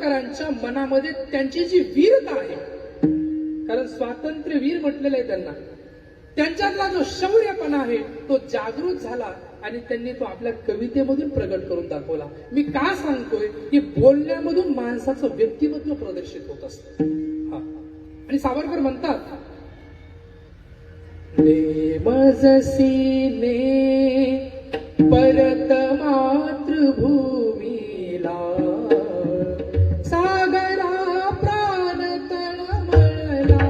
सावरकरांच्या मनामध्ये त्यांची जी वीरता आहे, कारण स्वातंत्र्यवीर म्हटलेलं आहे त्यांना, त्यांच्यातला जो शौर्यपणा आहे तो जागृत झाला आणि त्यांनी तो आपल्या कवितेमधून प्रगट करून दाखवला. मी का सांगतोय की बोलण्यामधून माणसाचं व्यक्तिमत्व प्रदर्शित होत असतं. आणि सावरकर म्हणतात, नेमजसीने परत मातृभूमीला सागरा प्राण तळमळला,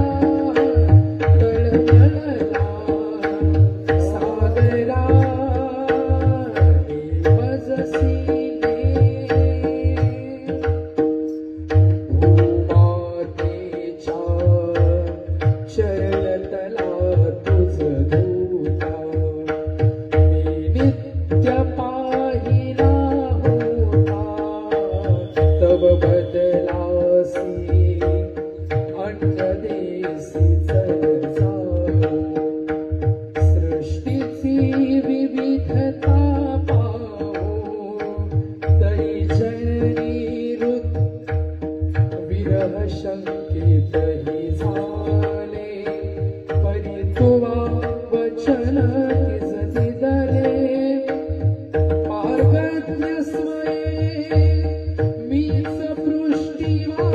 तळमळला सागरा. नेमजसीने भूमातेच्या चरणतला तुझ दूता मी नित्य पाहिला होता. तव बदलासी अन्नदेसी चरचाओ, सृष्टीची विविधता पाहो. तरी जननी ऋत विरह शंकितही झाले, परी तुवा वचन तिज दिदले. पार्वत्य स्वये मीच पृष्ठीवाहीन,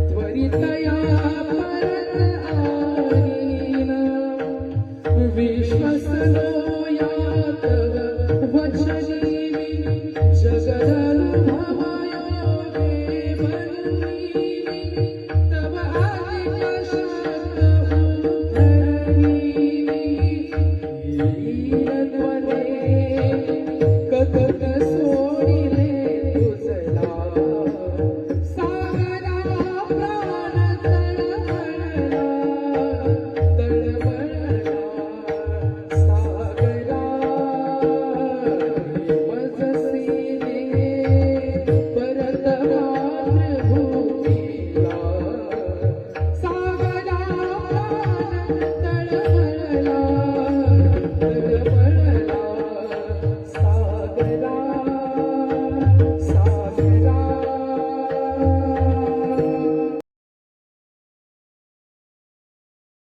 त्वरितया परत आईन. विश्वसनो यात वचनी मी जगदनुभवयोगे बनवी. तव आदिक शब्द उद्धरणी हीनत्वने कथक सोडिले तुझला. सागरा प्राण तळमळला, तळमळला सागरा. नेमजसीने परत मातृभूमीला सागरा प्राण तळमळला, तळमळला सागरा.